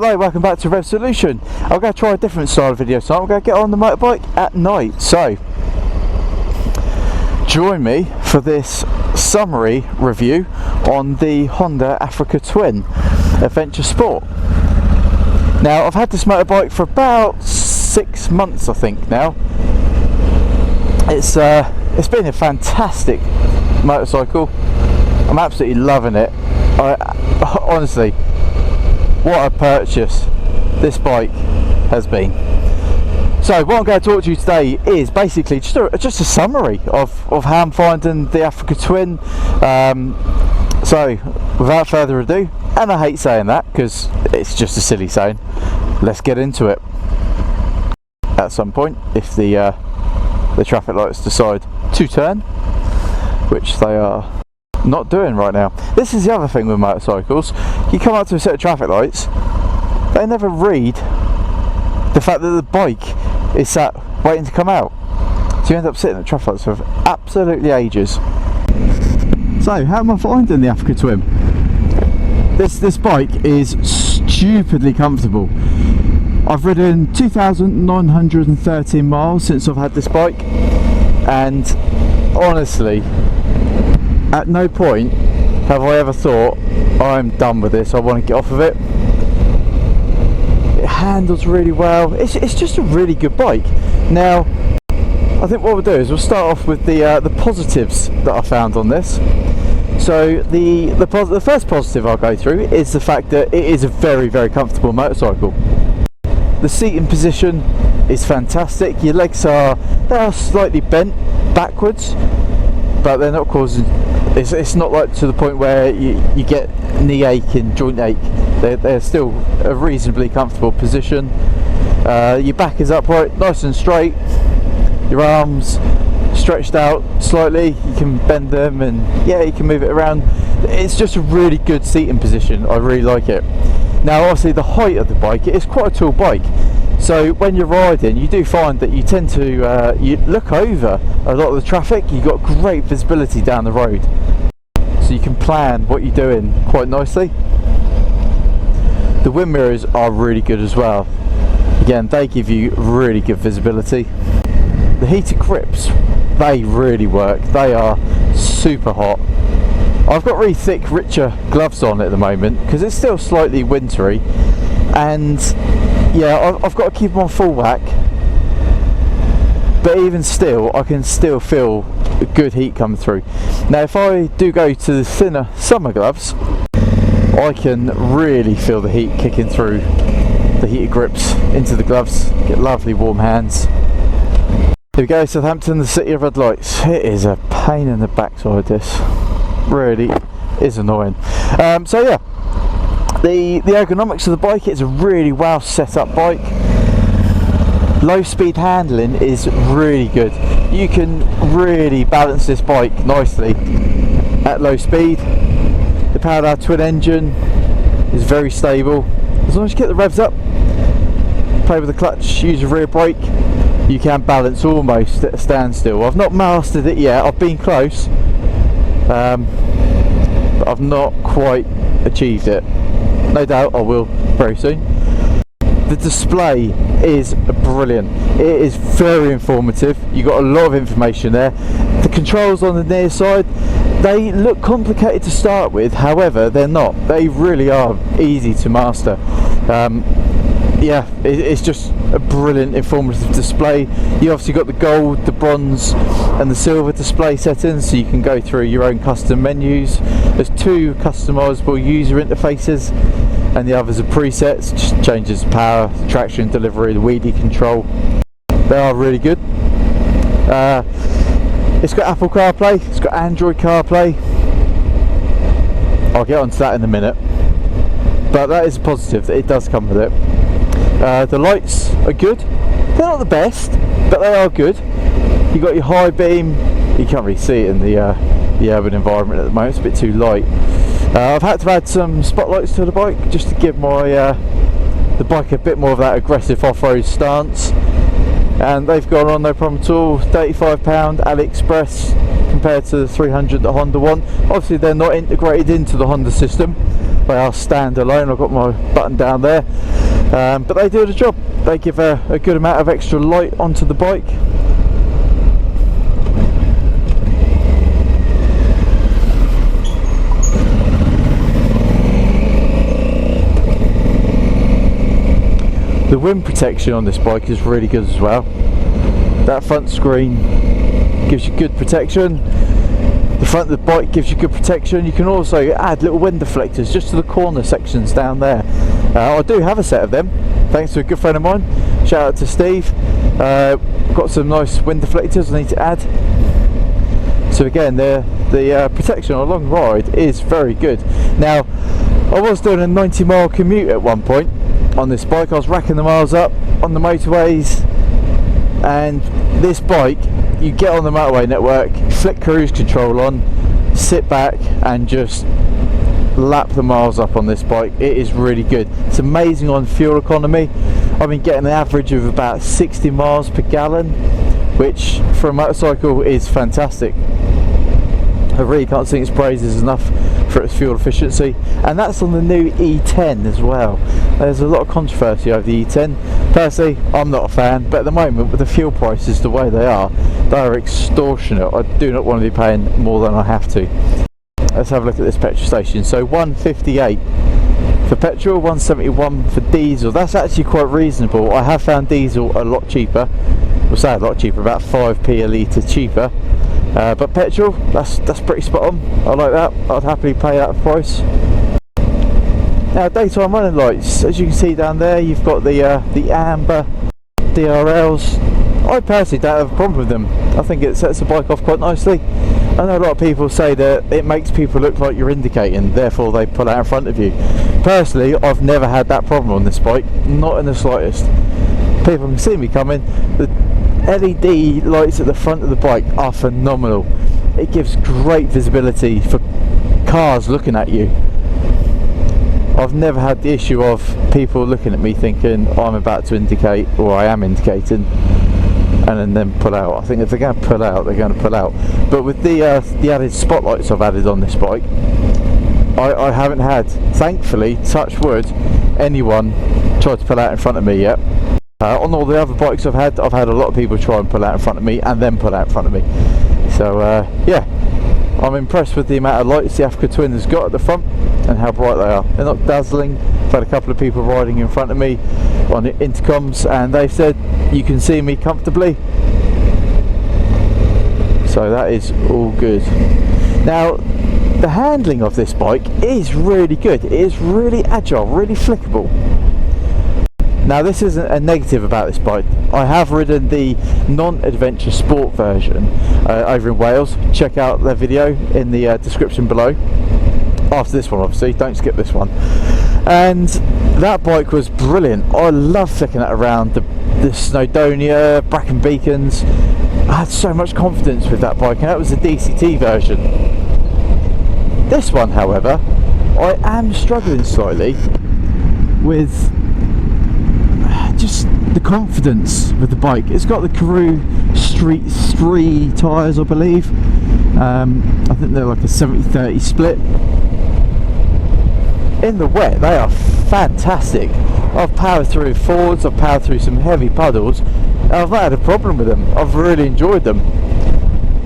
Hello, welcome back to Rev Solution. I'm going to try a different style of video, so I'm going to get on the motorbike at night. So, join me for this summary review on the Honda Africa Twin Adventure Sport. Now, I've had this motorbike for about 6 months, I think now. It's been a fantastic motorcycle. I'm absolutely loving it. Honestly, what a purchase this bike has been. So what I'm going to talk to you today is basically just a summary of how I'm finding the Africa Twin. So without further ado, and I hate saying that because it's just a silly saying, let's get into it. At some point, if the traffic lights decide to turn, which they are not doing right now. This is the other thing with motorcycles. You come up to a set of traffic lights, they never read the fact that the bike is sat waiting to come out. So you end up sitting at traffic lights for absolutely ages. So how am I finding the Africa Twin? This bike is stupidly comfortable. I've ridden 2,913 miles since I've had this bike, and honestly, at no point have I ever thought, I'm done with this, I want to get off of it. It handles really well. It's just a really good bike. Now, I think what we'll do is we'll start off with the positives that I found on this. So the first positive I'll go through is the fact that it is a very, very comfortable motorcycle. The seating position is fantastic. Your legs are slightly bent backwards, but they're not causing. It's not like to the point where you get knee ache and joint ache. They're still a reasonably comfortable position. Your back is upright, nice and straight. Your arms stretched out slightly. You can bend them, and yeah, you can move it around. It's just a really good seating position. I really like it. Now, obviously, the height of the bike, it is quite a tall bike. So when you're riding, you do find that you tend to you look over a lot of the traffic. You've got great visibility down the road, so you can plan what you're doing quite nicely. The wind mirrors are really good as well. Again, they give you really good visibility. The heated grips, they really work. They are super hot. I've got really thick, richer gloves on at the moment because it's still slightly wintry, and yeah, I've got to keep them on full whack, but even still I can still feel a good heat come through. Now if I do go to the thinner summer gloves, I can really feel the heat kicking through the heated grips into the gloves, get lovely warm hands. Here we go, Southampton, the city of red lights. It is a pain in the backside, this really is annoying. So yeah, the ergonomics of the bike, it's a really well set up bike. Low speed handling is really good. You can really balance this bike nicely at low speed. The powered hour twin engine is very stable. As long as you get the revs up, play with the clutch, use a rear brake, you can balance almost at a standstill. I've not mastered it yet, I've been close, but I've not quite achieved it. No doubt I will very soon. The display is brilliant. It is very informative. You've got a lot of information there. The controls on the near side, they look complicated to start with, however they're not. They really are easy to master. Yeah, it's just a brilliant informative display. You obviously got the gold, the bronze and the silver display settings, so you can go through your own custom menus. There's 2 customizable user interfaces, and the others are presets. Just changes power, traction, delivery, the wheelie control. They are really good. It's got Apple CarPlay, it's got Android CarPlay. I'll get onto that in a minute, but that is a positive that it does come with it. The lights are good. They're not the best, but they are good. You've got your high beam. You can't really see it in the urban environment at the moment. It's a bit too light. I've had to add some spotlights to the bike just to give my the bike a bit more of that aggressive off-road stance. And they've gone on no problem at all. £35 AliExpress compared to the 300 that Honda want. Obviously they're not integrated into the Honda system. They are standalone. I've got my button down there, but they do the job. They give a good amount of extra light onto the bike. The wind protection on this bike is really good as well. That front screen gives you good protection. The front of the bike gives you good protection. You can also add little wind deflectors just to the corner sections down there. I do have a set of them, thanks to a good friend of mine. Shout out to Steve. Got some nice wind deflectors I need to add. So again, the protection on a long ride is very good. Now, I was doing a 90-mile commute at one point on this bike. I was racking the miles up on the motorways, and this bike, you get on the motorway network, flick cruise control on, sit back and just lap the miles up on this bike. It is really good. It's amazing on fuel economy. I've been getting an average of about 60 miles per gallon, which for a motorcycle is fantastic. I really can't sing its praises enough for its fuel efficiency, and that's on the new E10 as well. There's a lot of controversy over the E10. Personally, I'm not a fan, but at the moment, with the fuel prices the way they are extortionate. I do not want to be paying more than I have to. Let's have a look at this petrol station. So 158 for petrol, 171 for diesel. That's actually quite reasonable. I have found diesel a lot cheaper. We'll say a lot cheaper, about 5p a litre cheaper. But petrol, that's pretty spot on. I like that. I'd happily pay that price. Now, daytime running lights, as you can see down there, you've got the amber DRLs. I personally don't have a problem with them. I think it sets the bike off quite nicely. I know a lot of people say that it makes people look like you're indicating, therefore they pull out in front of you. Personally, I've never had that problem on this bike, not in the slightest. People can see me coming. The LED lights at the front of the bike are phenomenal. It gives great visibility for cars looking at you. I've never had the issue of people looking at me thinking I'm about to indicate, or I am indicating, and then pull out. I think if they're going to pull out, they're going to pull out. But with the added spotlights I've added on this bike, I haven't had, thankfully, touch wood, anyone try to pull out in front of me yet. On all the other bikes I've had a lot of people try and pull out in front of me and then pull out in front of me. So yeah, I'm impressed with the amount of lights the Africa Twin has got at the front and how bright they are. They're not dazzling. I've had a couple of people riding in front of me on intercoms and they've said you can see me comfortably. So that is all good. Now, the handling of this bike is really good. It is really agile, really flickable. Now, this isn't a negative about this bike. I have ridden the non-adventure sport version over in Wales. Check out their video in the description below. After this one, obviously, don't skip this one. And that bike was brilliant. I love flicking that around the Snowdonia, Bracken Beacons. I had so much confidence with that bike, and that was the DCT version. This one, however, I am struggling slightly with just the confidence with the bike. It's got the Karoo Street 3 tyres, I believe. I think they're like a 70-30 split. In the wet, they are fantastic. I've powered through fords, I've powered through some heavy puddles, and I've not had a problem with them. I've really enjoyed them.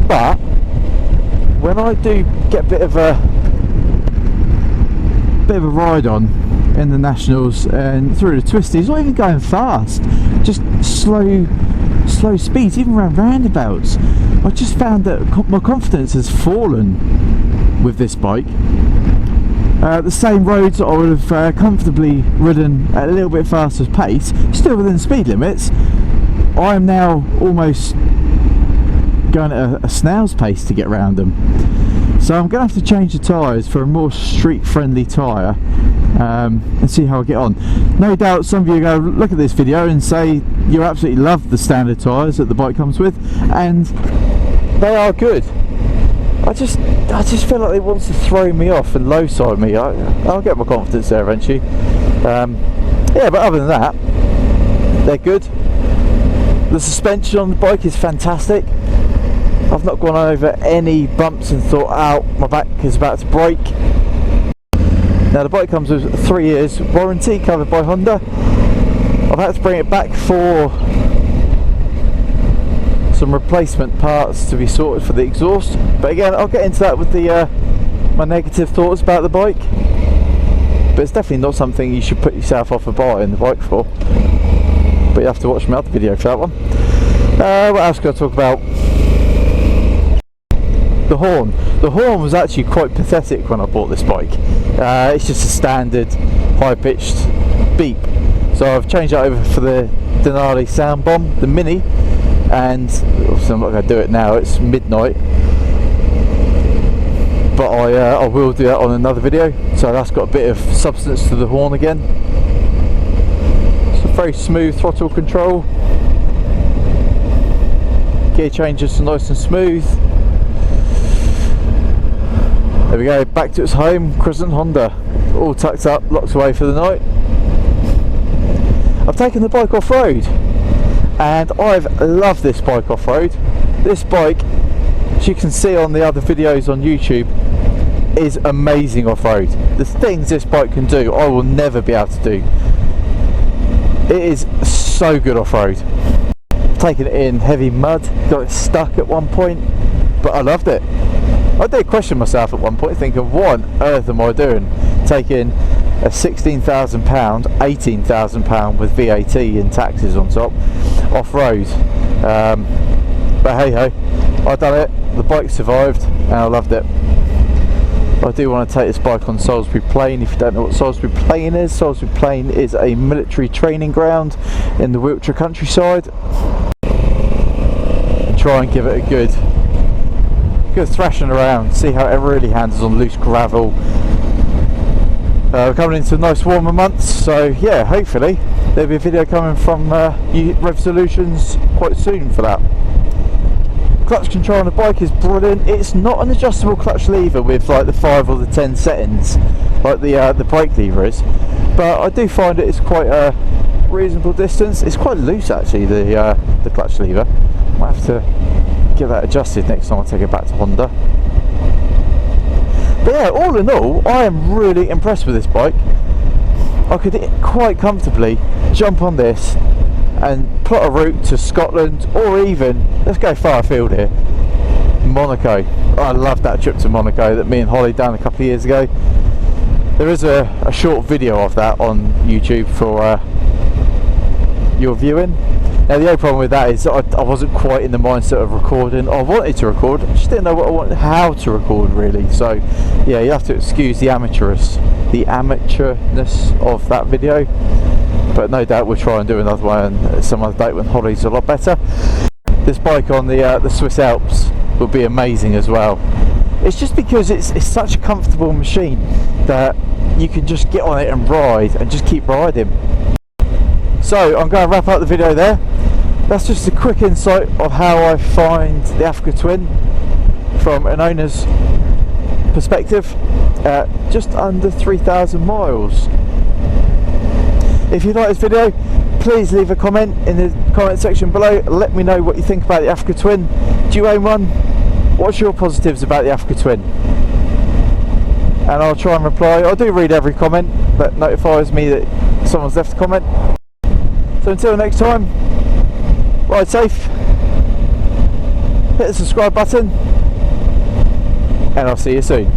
But when I do get a bit of a ride on in the nationals and through the twisties, not even going fast, just slow speeds, even around roundabouts, I just found that my confidence has fallen with this bike. The same roads that I would have comfortably ridden at a little bit faster pace, still within speed limits, I am now almost going at a snail's pace to get around them. So I'm going to have to change the tyres for a more street friendly tyre and see how I get on. No doubt some of you are going to look at this video and say you absolutely love the standard tyres that the bike comes with, and they are good. I just feel like it wants to throw me off and low side me. I'll get my confidence there eventually. Yeah, but other than that, they're good. The suspension on the bike is fantastic. I've not gone over any bumps and thought, "Ow, my back is about to break." Now the bike comes with 3 years warranty covered by Honda. I've had to bring it back for some replacement parts to be sorted for the exhaust, but again I'll get into that with the my negative thoughts about the bike. But it's definitely not something you should put yourself off of buying the bike for, but you have to watch my other video for that one. What else can I talk about? The horn. The horn was actually quite pathetic when I bought this bike. It's just a standard high-pitched beep, so I've changed that over for the Denali Sound Bomb, the Mini, and obviously I'm not going to do it now, it's midnight, but I will do that on another video. So that's got a bit of substance to the horn again. It's a very smooth throttle control, gear changes are nice and smooth. There we go, back to its home, Crescent Honda, all tucked up, locked away for the night. I've taken the bike off-road, and I've loved this bike off-road. This bike, as you can see on the other videos on YouTube, is amazing off-road. The things this bike can do, I will never be able to do. It is so good off-road. I've taken it in heavy mud, got it stuck at one point, but I loved it. I did question myself at one point, thinking, what on earth am I doing? Taking a £16,000, £18,000 with VAT and taxes on top, off-road. But hey ho, I done it, the bike survived, and I loved it. I do want to take this bike on Salisbury Plain. If you don't know what Salisbury Plain is, Salisbury Plain is a military training ground in the Wiltshire countryside. And try and give it a good thrashing around, see how it really handles on loose gravel. We're coming into nice warmer months, so yeah, hopefully there'll be a video coming from Rev Solutions quite soon for that. Clutch control on the bike is brilliant. It's not an adjustable clutch lever with like the 5 or the 10 settings like the brake lever is, but I do find it's quite a reasonable distance. It's quite loose actually, the clutch lever. Might have to get that adjusted next time I take it back to Honda. But yeah, all in all, I am really impressed with this bike. I could quite comfortably jump on this and plot a route to Scotland, or even, let's go far afield here, Monaco. I love that trip to Monaco that me and Holly done a couple of years ago. There is a short video of that on YouTube for your viewing. Now the only problem with that is I wasn't quite in the mindset of recording. I wanted to record, I just didn't know how to record really. So yeah, you have to excuse the amateurness of that video. But no doubt we'll try and do another one some other date when Holly's a lot better. This bike on the Swiss Alps will be amazing as well. It's just because it's such a comfortable machine that you can just get on it and ride and just keep riding. So I'm going to wrap up the video there. That's just a quick insight of how I find the Africa Twin from an owner's perspective at just under 3,000 miles. If you like this video, please leave a comment in the comment section below. Let me know what you think about the Africa Twin. Do you own one? What's your positives about the Africa Twin? And I'll try and reply. I do read every comment that notifies me that someone's left a comment. So until next time, ride safe, hit the subscribe button, and I'll see you soon.